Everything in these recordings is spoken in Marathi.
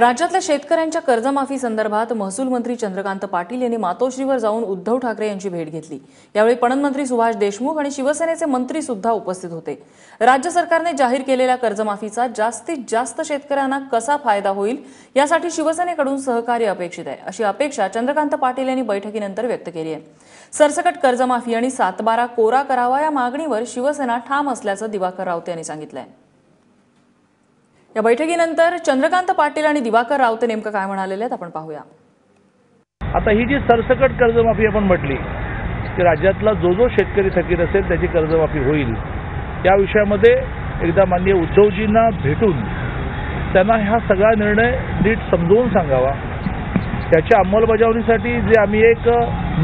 राज्यातल्या शेतकऱ्यांच्या कर्जमाफी संदर्भात महसूल मंत्री चंद्रकांत पाटील यांनी मातोश्रीवर जाऊन उद्धव ठाकरे यांची भेट घेतली। यावेळी पणन मंत्री सुभाष देशमुख आणि शिवसेनेचे मंत्री सुद्धा उपस्थित होते। राज्य सरकारने जाहीर केलेल्या कर्जमाफीचा जास्तीत जास्त शेतकऱ्यांना कसा फायदा होईल यासाठी शिवसेनेकडून सहकार्य अपेक्षित आहे, अशी अपेक्षा चंद्रकांत पाटील यांनी बैठकीनंतर व्यक्त केली आहे। सरसकट कर्जमाफी आणि 7/12 कोरा करावा या मागणीवर शिवसेना ठाम असल्याचं दिवाकर रावते यांनी सांगितलं आहे। या बैठकीनंतर चंद्रकांत पाटील आणि दिवाकर रावते नेमकं काय म्हणाले आहेत आपण पाहूया। आता ही जी सरसकट कर्जमाफी आपण म्हटली की राज्यातला जो शेतकरी थकीत असेल त्याची कर्जमाफी होईल, या विषयामध्ये एकदा माननीय उद्धवजींना भेटून त्यांना हा सगळा निर्णय नीट समजावून सांगावा। त्याच्या अंमलबजावणीसाठी जे आम्ही एक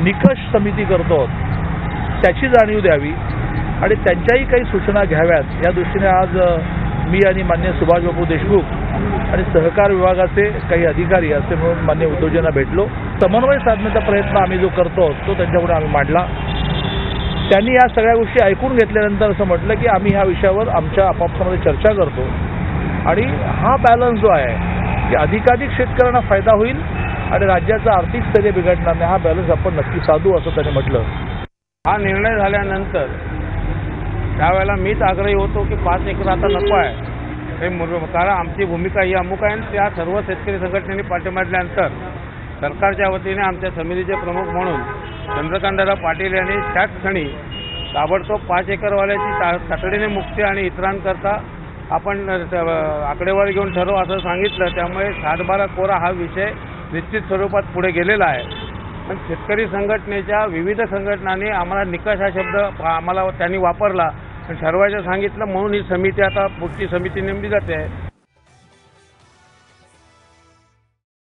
निकष समिती करतो त्याची जाणीव द्यावी आणि त्यांच्याही काही सूचना घ्याव्यात, या दृष्टीने आज मी आणि माननीय सुभाषबाबू देशमुख आणि सहकार विभागाचे काही अधिकारी असे म्हणून माननीय उद्धवजींना भेटलो। समन्वय साधण्याचा प्रयत्न आम्ही जो करतो तो त्यांच्यापुढे आम्ही मांडला। त्यांनी या सगळ्या गोष्टी ऐकून घेतल्यानंतर असं म्हटलं की आम्ही ह्या विषयावर आमच्या आपापसामध्ये चर्चा करतो आणि हा बॅलन्स जो आहे की अधिकाधिक शेतकऱ्यांना फायदा होईल आणि राज्याचं आर्थिक स्थैर्य बिघडणार नाही, हा बॅलन्स आपण नक्की साधू असं त्यांनी म्हटलं। हा निर्णय झाल्यानंतर त्यावेळेला मीच आग्रही होतो की 5 एकर आता नको आहे हे, कारण आमची भूमिका ही अमुक आहे। त्या सर्व शेतकरी संघटनेने पाठिंब्यानंतर सरकारच्या वतीने आमच्या समितीचे प्रमुख म्हणून चंद्रकांतदादा पाटील यांनी त्याच क्षणी ताबडतोब 5 एकरवाल्याची तातडीने मुक्ती आणि इतरांकरता आपण आकडेवारी घेऊन ठरवू असं सांगितलं। त्यामुळे 7/12 कोरा हा विषय निश्चित स्वरूपात पुढे गेलेला आहे। पण शेतकरी संघटनेच्या विविध संघटनांनी आम्हाला निकष हा शब्द आम्हाला त्यांनी वापरला आणि ठरवायचं सांगितलं, म्हणून ही समिती आता पुढची समिती नेमली जाते आहे।